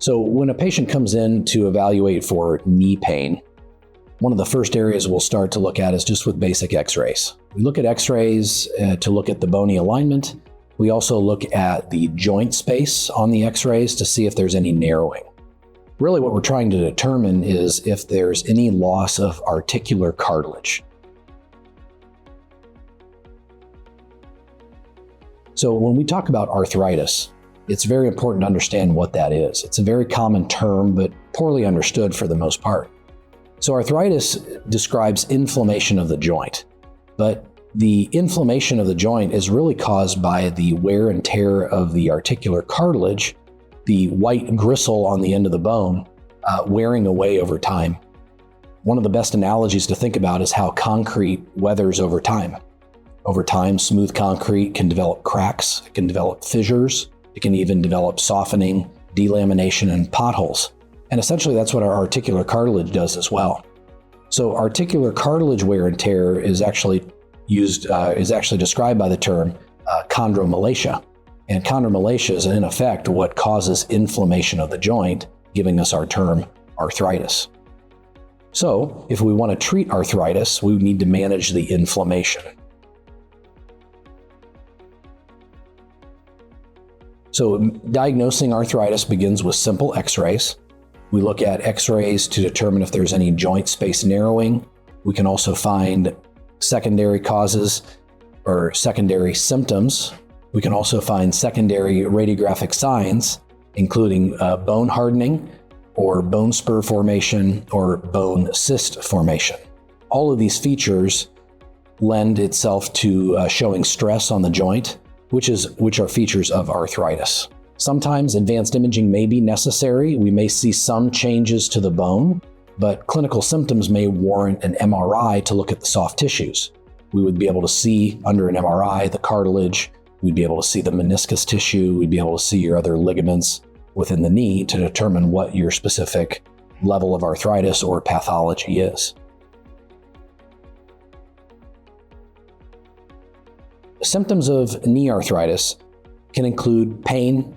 So when a patient comes in to evaluate for knee pain, one of the first areas we'll start to look at is just with basic x-rays. We look at x-rays to look at the bony alignment. We also look at the joint space on the x-rays to see if there's any narrowing. Really what we're trying to determine is if there's any loss of articular cartilage. So when we talk about arthritis, it's very important to understand what that is. It's a very common term, but poorly understood for the most part. So arthritis describes inflammation of the joint, but the inflammation of the joint is really caused by the wear and tear of the articular cartilage, the white gristle on the end of the bone, wearing away over time. One of the best analogies to think about is how concrete weathers over time. Over time, smooth concrete can develop cracks, it can develop fissures, it can even develop softening, delamination, and potholes. And essentially that's what our articular cartilage does as well. So articular cartilage wear and tear is actually described by the term chondromalacia. And chondromalacia is in effect what causes inflammation of the joint, giving us our term arthritis. So if we want to treat arthritis, we need to manage the inflammation. So diagnosing arthritis begins with simple x-rays. We look at x-rays to determine if there's any joint space narrowing. We can also find secondary causes or secondary symptoms. We can also find secondary radiographic signs, including bone hardening or bone spur formation or bone cyst formation. All of these features lend itself to showing stress on the joint, which are features of arthritis. Sometimes advanced imaging may be necessary. We may see some changes to the bone, but clinical symptoms may warrant an MRI to look at the soft tissues. We would be able to see under an MRI the cartilage, we'd be able to see the meniscus tissue, we'd be able to see your other ligaments within the knee to determine what your specific level of arthritis or pathology is. Symptoms of knee arthritis can include pain,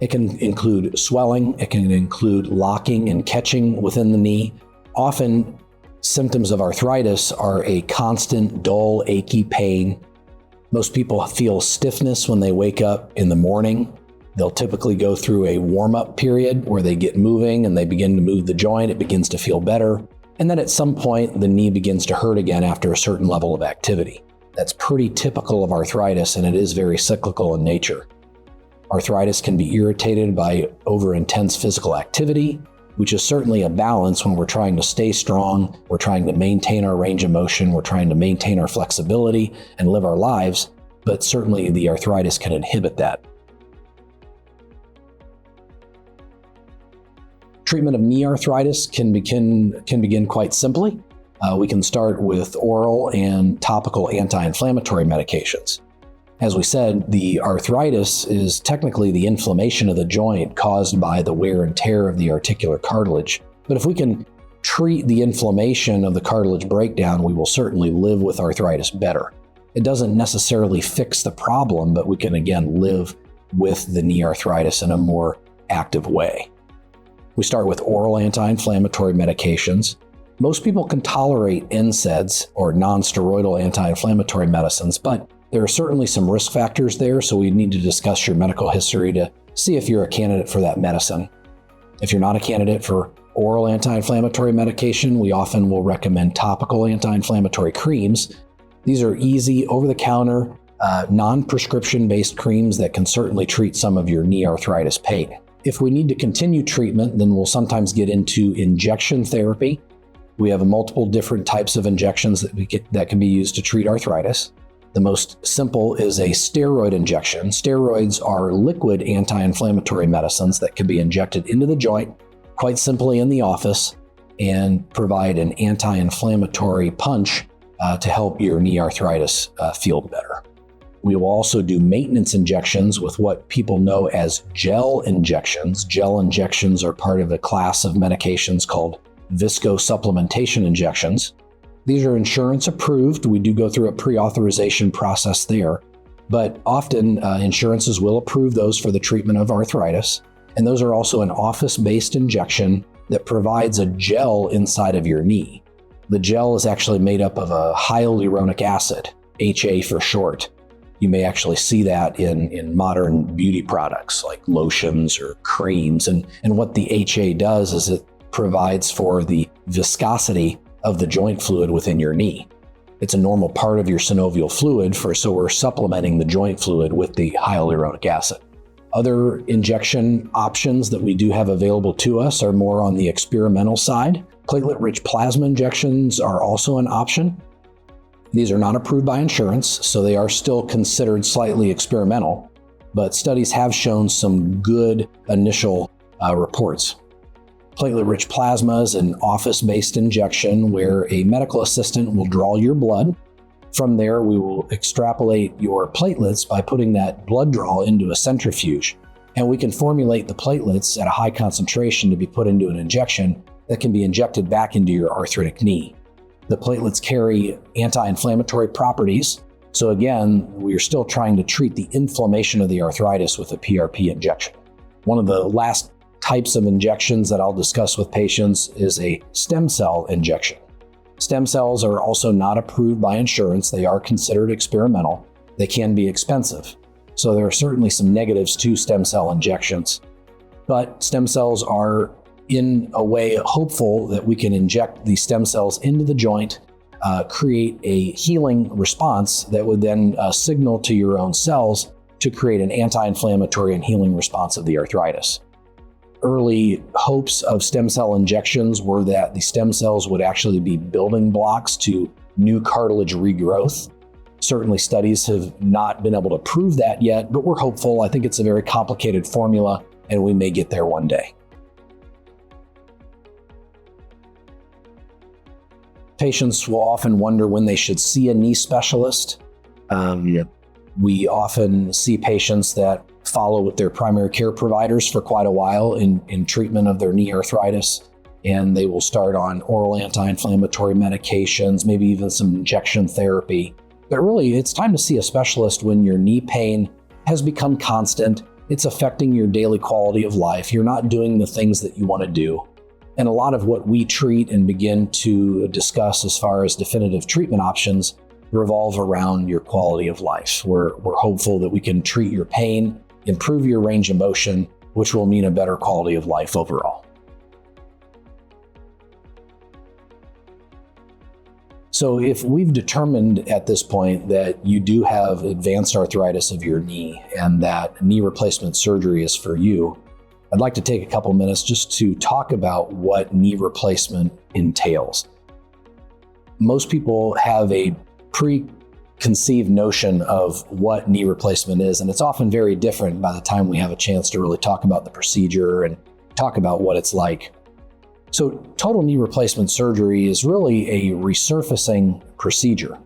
it can include swelling, it can include locking and catching within the knee. Often, symptoms of arthritis are a constant, dull, achy pain. Most people feel stiffness when they wake up in the morning. They'll typically go through a warm-up period where they get moving and they begin to move the joint, it begins to feel better. And then at some point, the knee begins to hurt again after a certain level of activity. That's pretty typical of arthritis, and it is very cyclical in nature. Arthritis can be irritated by over-intense physical activity, which is certainly a balance when we're trying to stay strong, we're trying to maintain our range of motion, we're trying to maintain our flexibility and live our lives, but certainly the arthritis can inhibit that. Treatment of knee arthritis can begin quite simply. We can start with oral and topical anti-inflammatory medications. As we said, the arthritis is technically the inflammation of the joint caused by the wear and tear of the articular cartilage. But if we can treat the inflammation of the cartilage breakdown, we will certainly live with arthritis better. It doesn't necessarily fix the problem, but we can again live with the knee arthritis in a more active way. We start with oral anti-inflammatory medications. Most people can tolerate NSAIDs or non-steroidal anti-inflammatory medicines, but there are certainly some risk factors there, so we need to discuss your medical history to see if you're a candidate for that medicine. If you're not a candidate for oral anti-inflammatory medication, we often will recommend topical anti-inflammatory creams. These are easy, over-the-counter, non-prescription-based creams that can certainly treat some of your knee arthritis pain. If we need to continue treatment, then we'll sometimes get into injection therapy. We have multiple different types of injections that can be used to treat arthritis. The most simple is a steroid injection. Steroids are liquid anti-inflammatory medicines that can be injected into the joint quite simply in the office and provide an anti-inflammatory punch to help your knee arthritis feel better. We will also do maintenance injections with what people know as gel injections. Gel injections are part of a class of medications called viscosupplementation injections. These are insurance approved. We do go through a pre-authorization process there, but often insurances will approve those for the treatment of arthritis. And those are also an office-based injection that provides a gel inside of your knee. The gel is actually made up of a hyaluronic acid, HA for short. You may actually see that in modern beauty products like lotions or creams. And what the HA does is it provides for the viscosity of the joint fluid within your knee. It's a normal part of your synovial fluid, so we're supplementing the joint fluid with the hyaluronic acid. Other injection options that we do have available to us are more on the experimental side. Platelet-rich plasma injections are also an option. These are not approved by insurance, so they are still considered slightly experimental, but studies have shown some good initial reports. Platelet-rich plasma is an office-based injection where a medical assistant will draw your blood. From there, we will extrapolate your platelets by putting that blood draw into a centrifuge, and we can formulate the platelets at a high concentration to be put into an injection that can be injected back into your arthritic knee. The platelets carry anti-inflammatory properties, so again, we are still trying to treat the inflammation of the arthritis with a PRP injection. One of the last types of injections that I'll discuss with patients is a stem cell injection. Stem cells are also not approved by insurance. They are considered experimental. They can be expensive. So there are certainly some negatives to stem cell injections. But stem cells are, in a way, hopeful that we can inject the stem cells into the joint, create a healing response that would then signal to your own cells to create an anti-inflammatory and healing response of the arthritis. Early hopes of stem cell injections were that the stem cells would actually be building blocks to new cartilage regrowth. Certainly studies have not been able to prove that yet, but we're hopeful. I think it's a very complicated formula, and we may get there one day. Patients will often wonder when they should see a knee specialist. We often see patients that follow with their primary care providers for quite a while in treatment of their knee arthritis, and they will start on oral anti-inflammatory medications, maybe even some injection therapy. But really, it's time to see a specialist when your knee pain has become constant. It's affecting your daily quality of life. You're not doing the things that you want to do. And a lot of what we treat and begin to discuss as far as definitive treatment options revolve around your quality of life. We're hopeful that we can treat your pain, improve your range of motion, which will mean a better quality of life overall. So if we've determined at this point that you do have advanced arthritis of your knee and that knee replacement surgery is for you, I'd like to take a couple minutes just to talk about what knee replacement entails. Most people have a preconceived notion of what knee replacement is, and it's often very different by the time we have a chance to really talk about the procedure and talk about what it's like. So total knee replacement surgery is really a resurfacing procedure.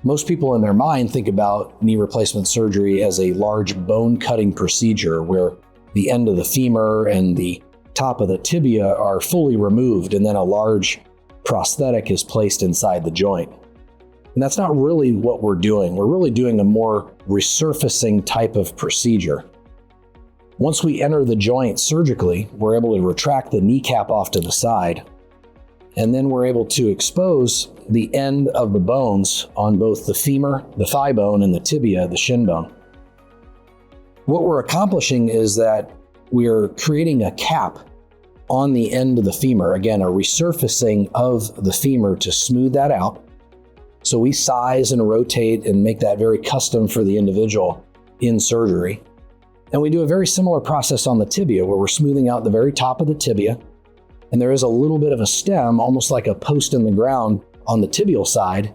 Most people in their mind think about knee replacement surgery as a large bone-cutting procedure where the end of the femur and the top of the tibia are fully removed, and then a large prosthetic is placed inside the joint. And that's not really what we're doing. We're really doing a more resurfacing type of procedure. Once we enter the joint surgically, we're able to retract the kneecap off to the side, and then we're able to expose the end of the bones on both the femur, the thigh bone, and the tibia, the shin bone. What we're accomplishing is that we're creating a cap on the end of the femur, again, a resurfacing of the femur to smooth that out. So we size and rotate and make that very custom for the individual in surgery. And we do a very similar process on the tibia where we're smoothing out the very top of the tibia. And there is a little bit of a stem, almost like a post in the ground on the tibial side.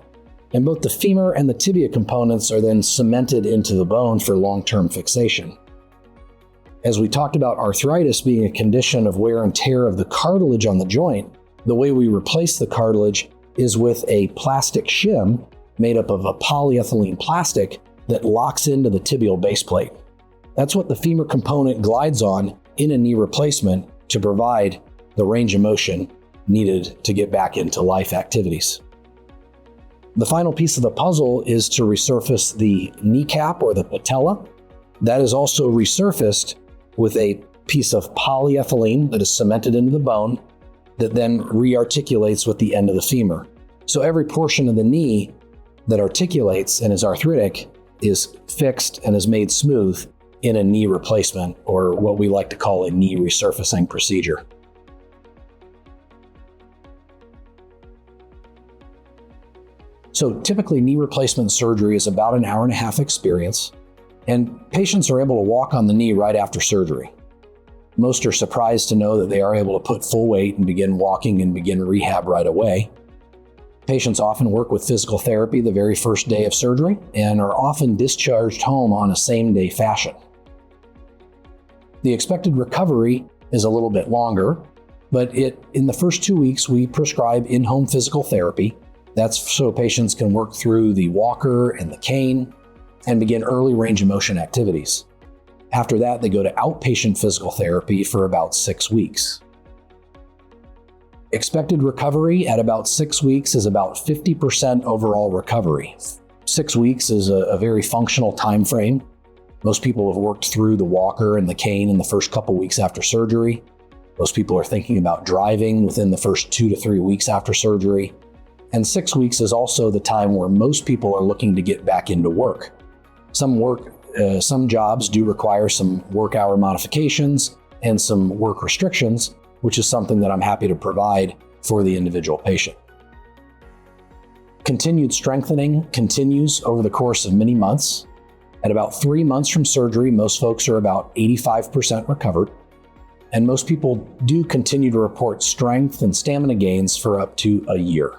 And both the femur and the tibia components are then cemented into the bone for long-term fixation. As we talked about arthritis being a condition of wear and tear of the cartilage on the joint, the way we replace the cartilage is with a plastic shim made up of a polyethylene plastic that locks into the tibial base plate. That's what the femur component glides on in a knee replacement to provide the range of motion needed to get back into life activities. The final piece of the puzzle is to resurface the kneecap or the patella. That is also resurfaced with a piece of polyethylene that is cemented into the bone that then rearticulates with the end of the femur. So every portion of the knee that articulates and is arthritic is fixed and is made smooth in a knee replacement, or what we like to call a knee resurfacing procedure. So typically knee replacement surgery is about an hour and a half experience, and patients are able to walk on the knee right after surgery. Most are surprised to know that they are able to put full weight and begin walking and begin rehab right away. Patients often work with physical therapy the very first day of surgery and are often discharged home on a same-day fashion. The expected recovery is a little bit longer, but in the first 2 weeks, we prescribe in-home physical therapy. That's so patients can work through the walker and the cane and begin early range of motion activities. After that, they go to outpatient physical therapy for about 6 weeks. Expected recovery at about 6 weeks is about 50% overall recovery. 6 weeks is a very functional time frame. Most people have worked through the walker and the cane in the first couple weeks after surgery. Most people are thinking about driving within the first 2 to 3 weeks after surgery. And 6 weeks is also the time where most people are looking to get back into work. Some jobs do require some work hour modifications and some work restrictions, which is something that I'm happy to provide for the individual patient. Continued strengthening continues over the course of many months. At about 3 months from surgery, most folks are about 85% recovered, and most people do continue to report strength and stamina gains for up to a year.